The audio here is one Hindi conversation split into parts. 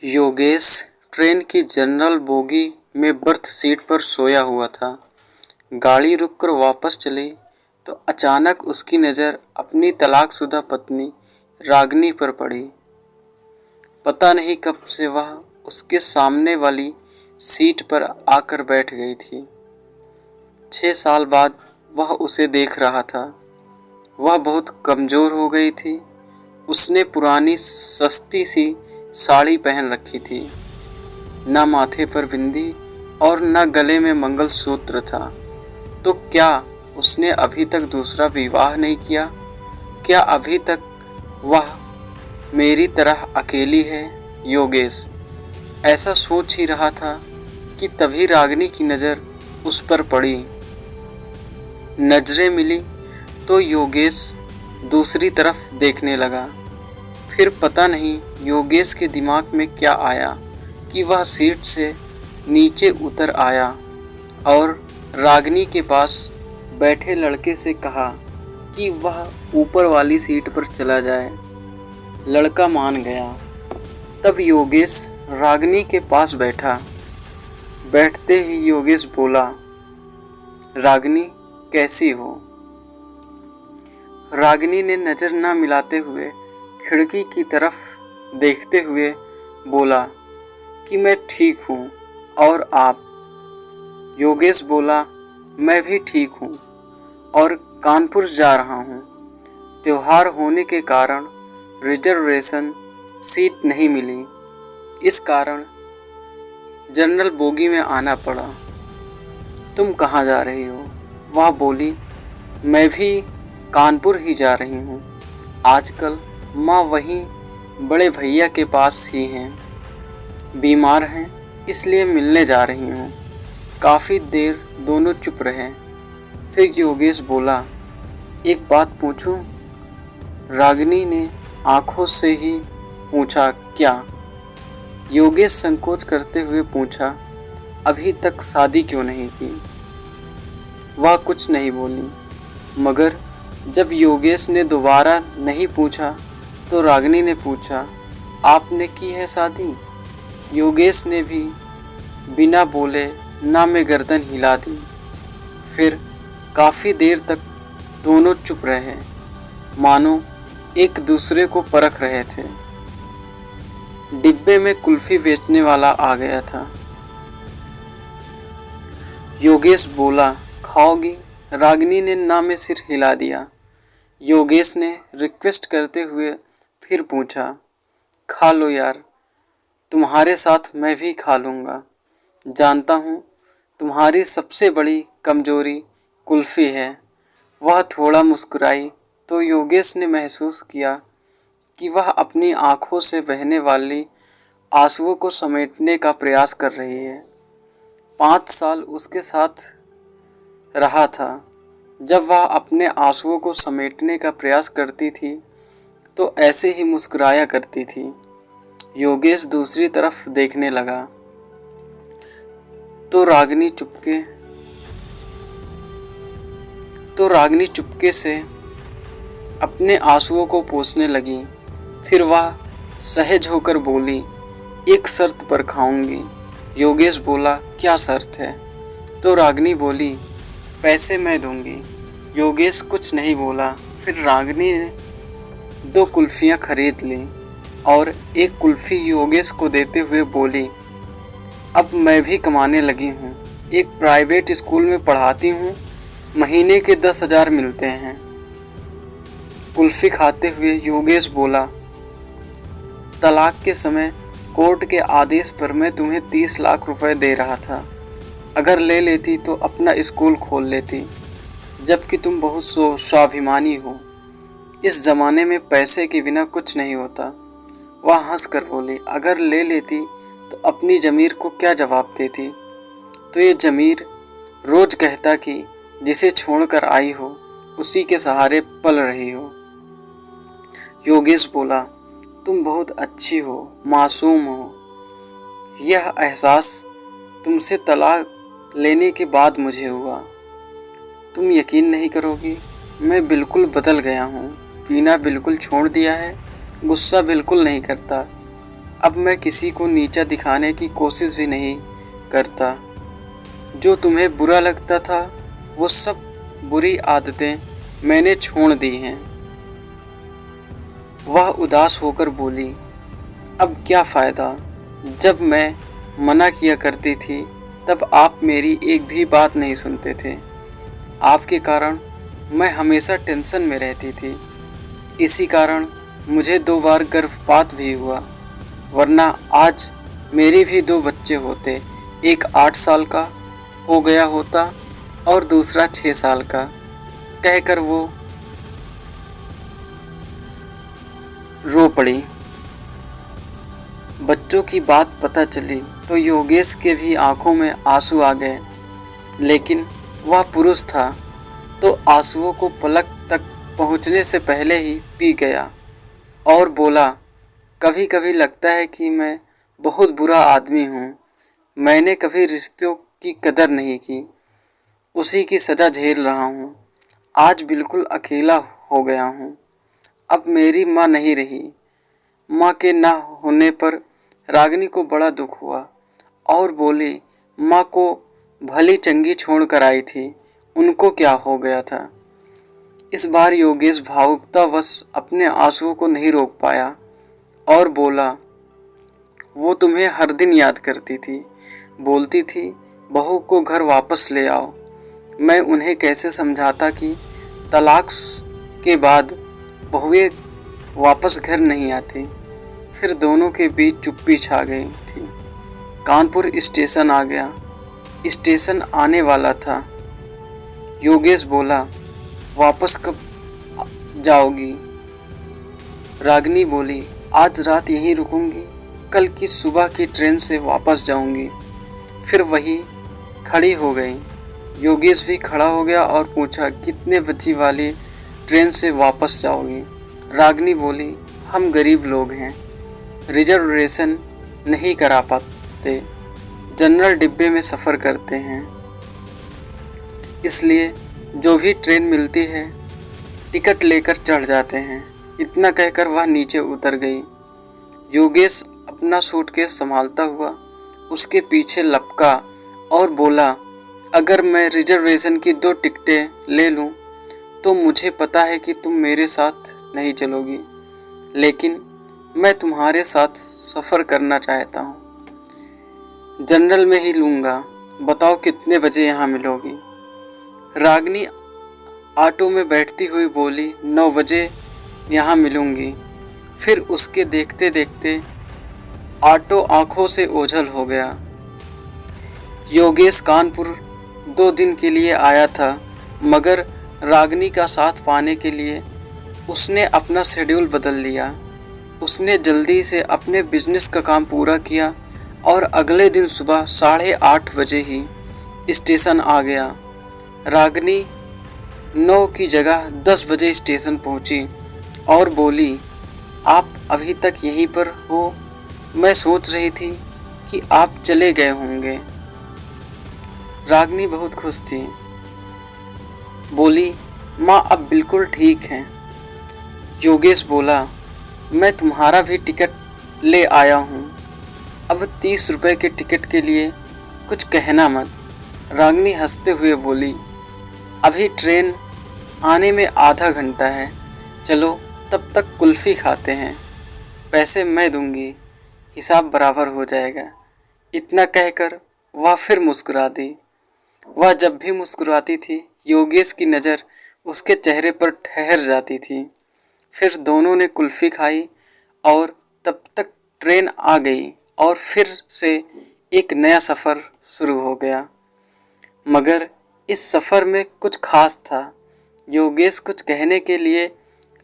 योगेश ट्रेन की जनरल बोगी में बर्थ सीट पर सोया हुआ था। गाड़ी रुककर वापस चली तो अचानक उसकी नज़र अपनी तलाकशुदा पत्नी रागिनी पर पड़ी। पता नहीं कब से वह उसके सामने वाली सीट पर आकर बैठ गई थी। 6 साल बाद वह उसे देख रहा था। वह बहुत कमज़ोर हो गई थी। उसने पुरानी सस्ती सी साड़ी पहन रखी थी। न माथे पर बिंदी और न गले में मंगलसूत्र था। तो क्या उसने अभी तक दूसरा विवाह नहीं किया? क्या अभी तक वह मेरी तरह अकेली है? योगेश ऐसा सोच ही रहा था कि तभी रागिनी की नज़र उस पर पड़ी। नजरें मिली तो योगेश दूसरी तरफ देखने लगा। फिर पता नहीं योगेश के दिमाग में क्या आया कि वह सीट से नीचे उतर आया और रागिनी के पास बैठे लड़के से कहा कि वह ऊपर वाली सीट पर चला जाए। लड़का मान गया। तब योगेश रागिनी के पास बैठा। बैठते ही योगेश बोला, रागिनी कैसी हो? रागिनी ने नज़र न मिलाते हुए खिड़की की तरफ देखते हुए बोला कि मैं ठीक हूँ। और आप? योगेश बोला, मैं भी ठीक हूँ और कानपुर जा रहा हूँ। त्योहार होने के कारण रिजर्वेशन सीट नहीं मिली, इस कारण जनरल बोगी में आना पड़ा। तुम कहाँ जा रही हो? वह बोली, मैं भी कानपुर ही जा रही हूँ। आजकल माँ वहीं बड़े भैया के पास ही हैं। बीमार हैं, इसलिए मिलने जा रही हूँ। काफ़ी देर दोनों चुप रहे। फिर योगेश बोला, एक बात पूछूं? रागिनी ने आंखों से ही पूछा, क्या? योगेश संकोच करते हुए पूछा, अभी तक शादी क्यों नहीं की? वह कुछ नहीं बोली। मगर जब योगेश ने दोबारा नहीं पूछा तो रागिनी ने पूछा, आपने की है शादी? योगेश ने भी बिना बोले ना में गर्दन हिला दी। फिर काफ़ी देर तक दोनों चुप रहे, मानो एक दूसरे को परख रहे थे। डिब्बे में कुल्फी बेचने वाला आ गया था। योगेश बोला, खाओगी? रागिनी ने ना में सिर हिला दिया। योगेश ने रिक्वेस्ट करते हुए फिर पूछा, खा लो यार, तुम्हारे साथ मैं भी खा लूँगा। जानता हूँ तुम्हारी सबसे बड़ी कमजोरी कुल्फ़ी है। वह थोड़ा मुस्कुराई तो योगेश ने महसूस किया कि वह अपनी आँखों से बहने वाली आंसुओं को समेटने का प्रयास कर रही है। 5 साल उसके साथ रहा था। जब वह अपने आंसुओं को समेटने का प्रयास करती थी तो ऐसे ही मुस्कुराया करती थी। योगेश दूसरी तरफ देखने लगा तो रागिनी चुपके से अपने आंसुओं को पोंछने लगी। फिर वह सहज होकर बोली, एक शर्त पर खाऊंगी। योगेश बोला, क्या शर्त है? तो रागिनी बोली, पैसे मैं दूंगी। योगेश कुछ नहीं बोला। फिर रागिनी ने 2 कुल्फियाँ खरीद ली और एक कुल्फ़ी योगेश को देते हुए बोली, अब मैं भी कमाने लगी हूँ। एक प्राइवेट स्कूल में पढ़ाती हूँ। महीने के 10,000 मिलते हैं। कुल्फ़ी खाते हुए योगेश बोला, तलाक के समय कोर्ट के आदेश पर मैं तुम्हें 30 लाख रुपए दे रहा था। अगर ले लेती तो अपना स्कूल खोल लेती, जबकि तुम बहुत स्वाभिमानी हो। इस ज़माने में पैसे के बिना कुछ नहीं होता। वह हंसकर बोली, अगर ले लेती तो अपनी ज़मीर को क्या जवाब देती? तो ये ज़मीर रोज़ कहता कि जिसे छोड़कर आई हो उसी के सहारे पल रही हो। योगेश बोला, तुम बहुत अच्छी हो, मासूम हो। यह एहसास तुमसे तलाक लेने के बाद मुझे हुआ। तुम यकीन नहीं करोगी, मैं बिल्कुल बदल गया हूँ। पीना बिल्कुल छोड़ दिया है। गुस्सा बिल्कुल नहीं करता। अब मैं किसी को नीचा दिखाने की कोशिश भी नहीं करता। जो तुम्हें बुरा लगता था वो सब बुरी आदतें मैंने छोड़ दी हैं। वह उदास होकर बोली, अब क्या फ़ायदा? जब मैं मना किया करती थी तब आप मेरी एक भी बात नहीं सुनते थे। आपके कारण मैं हमेशा टेंशन में रहती थी। इसी कारण मुझे 2 बार गर्भपात भी हुआ, वरना आज मेरे भी 2 बच्चे होते। एक 8 साल का हो गया होता और दूसरा 6 साल का। कहकर वो रो पड़ी। बच्चों की बात पता चली तो योगेश के भी आंखों में आंसू आ गए, लेकिन वह पुरुष था तो आंसुओं को पलक तक पहुंचने से पहले ही पी गया और बोला, कभी कभी लगता है कि मैं बहुत बुरा आदमी हूँ। मैंने कभी रिश्तों की कदर नहीं की, उसी की सज़ा झेल रहा हूँ। आज बिल्कुल अकेला हो गया हूँ। अब मेरी माँ नहीं रही। माँ के ना होने पर रागिनी को बड़ा दुख हुआ और बोली, माँ को भली चंगी छोड़ कर आई थी, उनको क्या हो गया था? इस बार योगेश भावुकतावश अपने आंसुओं को नहीं रोक पाया और बोला, वो तुम्हें हर दिन याद करती थी, बोलती थी बहू को घर वापस ले आओ। मैं उन्हें कैसे समझाता कि तलाक के बाद बहुएं वापस घर नहीं आती। फिर दोनों के बीच चुप्पी छा गई थी। कानपुर स्टेशन आ गया। स्टेशन आने वाला था। योगेश बोला, वापस कब जाओगी? रागिनी बोली, आज रात यहीं रुकूंगी, कल की सुबह की ट्रेन से वापस जाऊंगी। फिर वही खड़ी हो गई। योगेश भी खड़ा हो गया और पूछा, कितने बजे वाली ट्रेन से वापस जाओगी? रागिनी बोली, हम गरीब लोग हैं, रिजर्वेशन नहीं करा पाते, जनरल डिब्बे में सफ़र करते हैं, इसलिए जो भी ट्रेन मिलती है टिकट लेकर चढ़ जाते हैं। इतना कहकर वह नीचे उतर गई। योगेश अपना सूटकेस संभालता हुआ उसके पीछे लपका और बोला, अगर मैं रिजर्वेशन की 2 टिकटें ले लूं तो मुझे पता है कि तुम मेरे साथ नहीं चलोगी, लेकिन मैं तुम्हारे साथ सफ़र करना चाहता हूँ। जनरल में ही लूँगा। बताओ कितने बजे यहाँ मिलोगी? रागिनी ऑटो में बैठती हुई बोली, 9 बजे यहाँ मिलूँगी। फिर उसके देखते देखते ऑटो आँखों से ओझल हो गया। योगेश कानपुर 2 दिन के लिए आया था, मगर रागिनी का साथ पाने के लिए उसने अपना शेड्यूल बदल लिया। उसने जल्दी से अपने बिजनेस का काम पूरा किया और अगले दिन सुबह 8:30 बजे ही स्टेशन आ गया। रागिनी 9 की जगह 10 बजे स्टेशन पहुंची और बोली, आप अभी तक यहीं पर हो? मैं सोच रही थी कि आप चले गए होंगे। रागिनी बहुत खुश थी। बोली, माँ अब बिल्कुल ठीक हैं। योगेश बोला, मैं तुम्हारा भी टिकट ले आया हूँ। अब 30 रुपए के टिकट के लिए कुछ कहना मत। रागिनी हंसते हुए बोली, अभी ट्रेन आने में आधा घंटा है, चलो तब तक कुल्फ़ी खाते हैं। पैसे मैं दूंगी, हिसाब बराबर हो जाएगा। इतना कहकर वह फिर मुस्कुरा दी। वह जब भी मुस्कुराती थी योगेश की नज़र उसके चेहरे पर ठहर जाती थी। फिर दोनों ने कुल्फ़ी खाई और तब तक ट्रेन आ गई और फिर से एक नया सफ़र शुरू हो गया। मगर इस सफ़र में कुछ खास था। योगेश कुछ कहने के लिए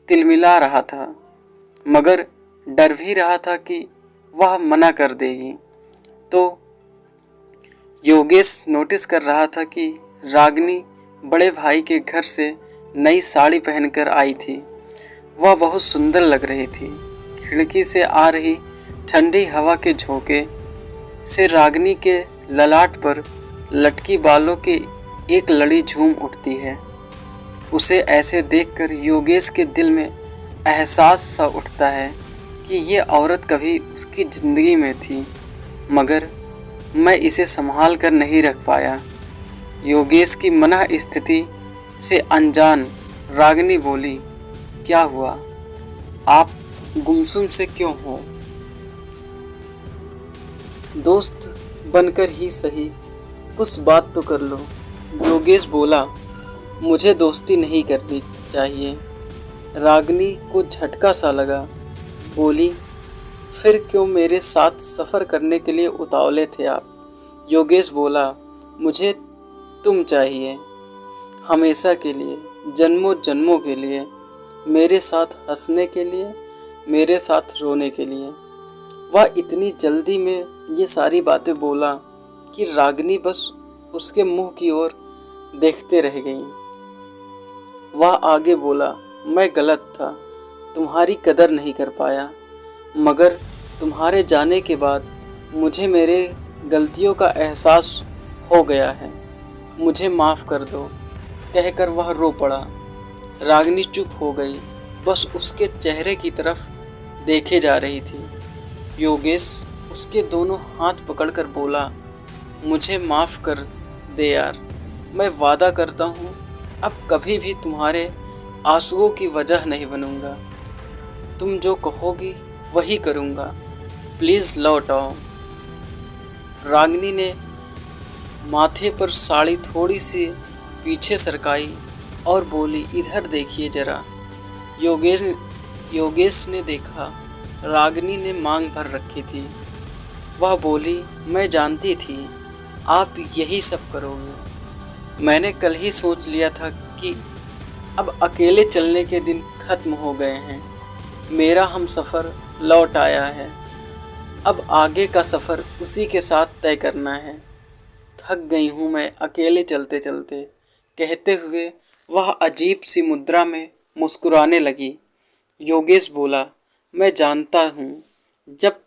तिलमिला रहा था, मगर डर भी रहा था कि वह मना कर देगी। तो योगेश नोटिस कर रहा था कि रागिनी बड़े भाई के घर से नई साड़ी पहनकर आई थी। वह बहुत सुंदर लग रही थी। खिड़की से आ रही ठंडी हवा के झोंके से रागिनी के ललाट पर लटकी बालों की एक लड़ी झूम उठती है। उसे ऐसे देखकर योगेश के दिल में एहसास सा उठता है कि ये औरत कभी उसकी ज़िंदगी में थी, मगर मैं इसे संभाल कर नहीं रख पाया। योगेश की मनः स्थिति से अनजान रागिनी बोली, क्या हुआ? आप गुमसुम से क्यों हो? दोस्त बनकर ही सही कुछ बात तो कर लो। योगेश बोला, मुझे दोस्ती नहीं करनी चाहिए। रागिनी को झटका सा लगा, बोली, फिर क्यों मेरे साथ सफ़र करने के लिए उतावले थे आप? योगेश बोला, मुझे तुम चाहिए, हमेशा के लिए, जन्मों जन्मों के लिए, मेरे साथ हंसने के लिए, मेरे साथ रोने के लिए। वह इतनी जल्दी में ये सारी बातें बोला कि रागिनी बस उसके मुंह की ओर देखते रह गई। वह आगे बोला, मैं गलत था, तुम्हारी कदर नहीं कर पाया, मगर तुम्हारे जाने के बाद मुझे मेरे गलतियों का एहसास हो गया है, मुझे माफ़ कर दो। कहकर वह रो पड़ा। रागिनी चुप हो गई, बस उसके चेहरे की तरफ देखे जा रही थी। योगेश उसके दोनों हाथ पकड़कर बोला, मुझे माफ़ कर दे यार, मैं वादा करता हूँ अब कभी भी तुम्हारे आंसुओं की वजह नहीं बनूंगा। तुम जो कहोगी वही करूँगा, प्लीज़ लौट आओ। रागिनी ने माथे पर साड़ी थोड़ी सी पीछे सरकाई और बोली, इधर देखिए जरा। योगेश ने देखा, रागिनी ने मांग भर रखी थी। वह बोली, मैं जानती थी आप यही सब करोगे। मैंने कल ही सोच लिया था कि अब अकेले चलने के दिन खत्म हो गए हैं। मेरा हम सफ़र लौट आया है, अब आगे का सफ़र उसी के साथ तय करना है। थक गई हूँ मैं अकेले चलते चलते। कहते हुए वह अजीब सी मुद्रा में मुस्कुराने लगी। योगेश बोला, मैं जानता हूँ जब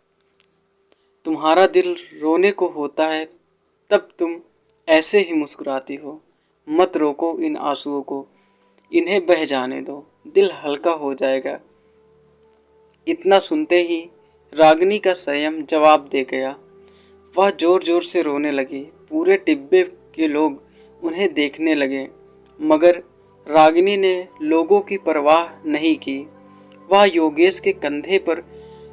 तुम्हारा दिल रोने को होता है तब तुम ऐसे ही मुस्कुराती हो। मत रोको इन आंसुओं को, इन्हें बह जाने दो, दिल हल्का हो जाएगा। इतना सुनते ही रागिनी का संयम जवाब दे गया। वह ज़ोर ज़ोर से रोने लगी। पूरे टिब्बे के लोग उन्हें देखने लगे, मगर रागिनी ने लोगों की परवाह नहीं की। वह योगेश के कंधे पर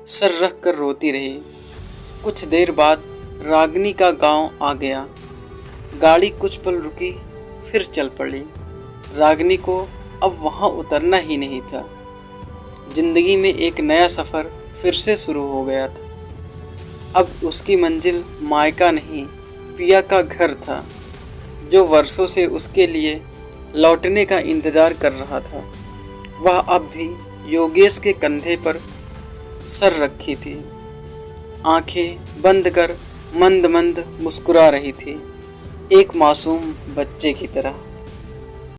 सर रख कर रोती रही। कुछ देर बाद रागिनी का गांव आ गया। गाड़ी कुछ पल रुकी, फिर चल पड़ी। रागिनी को अब वहां उतरना ही नहीं था। जिंदगी में एक नया सफ़र फिर से शुरू हो गया था। अब उसकी मंजिल मायका नहीं, पिया का घर था, जो वर्षों से उसके लिए लौटने का इंतज़ार कर रहा था। वह अब भी योगेश के कंधे पर सर रखी थी, आंखें बंद कर मंद मंद मुस्कुरा रही थी, एक मासूम बच्चे की तरह।